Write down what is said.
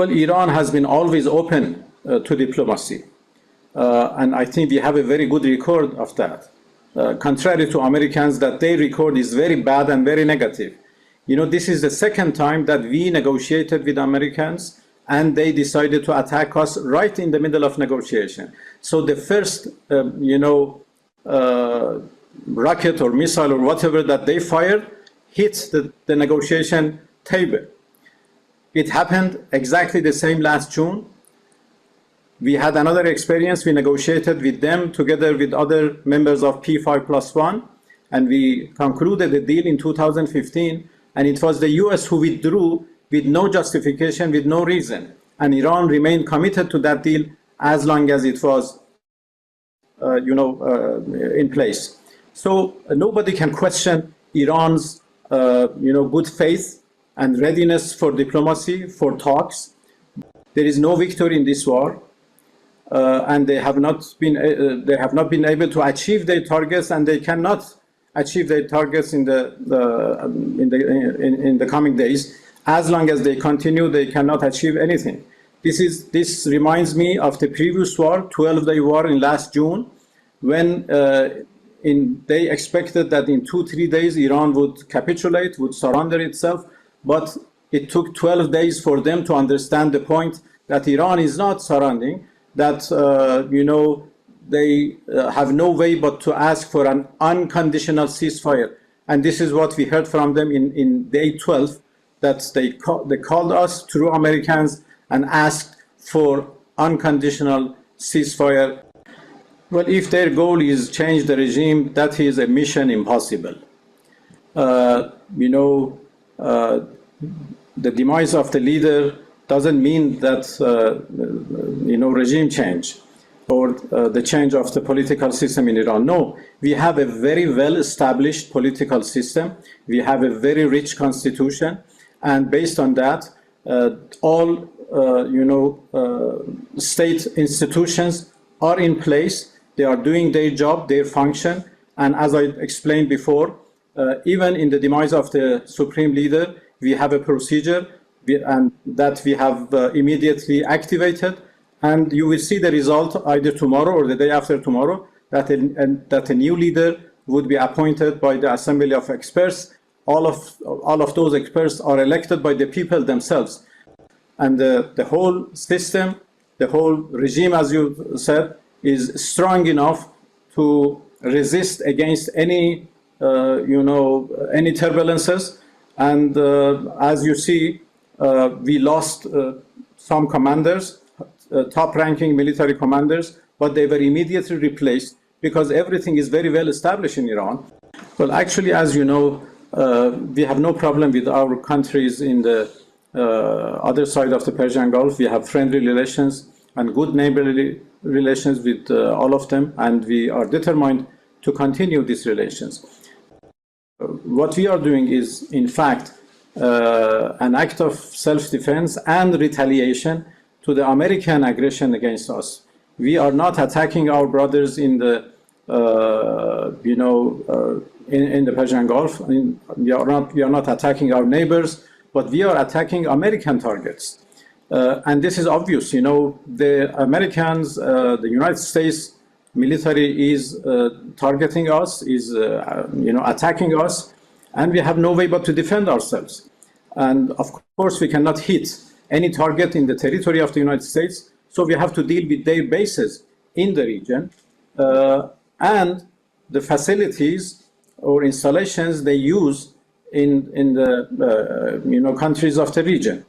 Well, Iran has been always open to diplomacy. And I think we have a very good record of that. Contrary to Americans, that their record is very bad and very negative. You know, this is the second time that we negotiated with Americans and they decided to attack us right in the middle of negotiation. So the first, rocket or missile or whatever that they fired hit the negotiation table. It happened exactly the same last June. We had another experience. We negotiated with them together with other members of P5+1, and we concluded the deal in 2015. And it was the US who withdrew with no justification, with no reason. And Iran remained committed to that deal as long as it was, in place. So nobody can question Iran's, good faith and readiness for diplomacy, for talks. There is no victory in this war. And they have not been able to achieve their targets, and they cannot achieve their targets in the coming days. As long as they continue, they cannot achieve anything. This reminds me of the previous war, 12-day war in last June, when they expected that in 2-3 days Iran would capitulate, would surrender itself, but it took 12 days for them to understand the point that Iran is not surrendering, that they have no way but to ask for an unconditional ceasefire. And this is what we heard from them in day 12, that they called us through Americans and asked for unconditional ceasefire. Well, if their goal is change the regime, that is a mission impossible. The demise of the leader doesn't mean that, regime change or the change of the political system in Iran. No, we have a very well-established political system. We have a very rich constitution. And based on that, all, state institutions are in place. They are doing their job, their function. And as I explained before, even in the demise of the supreme leader, we have a procedure and that we have immediately activated, and you will see the result either tomorrow or the day after tomorrow, that a new leader would be appointed by the Assembly of Experts. All of those experts are elected by the people themselves, and the whole system, the whole regime, as you said, is strong enough to resist against any any turbulences. And as you see, we lost some commanders, top-ranking military commanders, but they were immediately replaced because everything is very well established in Iran. Well, actually, as you know, we have no problem with our countries in the other side of the Persian Gulf. We have friendly relations and good neighborly relations with all of them, and we are determined to continue these relations. What we are doing is, in fact, an act of self-defense and retaliation to the American aggression against us. We are not attacking our brothers in the, in the Persian Gulf. We are not attacking our neighbors, but we are attacking American targets. And this is obvious. The Americans, the United States military is targeting us, is attacking us, and we have no way but to defend ourselves. And of course, we cannot hit any target in the territory of the United States, so we have to deal with their bases in the region and the facilities or installations they use in the countries of the region.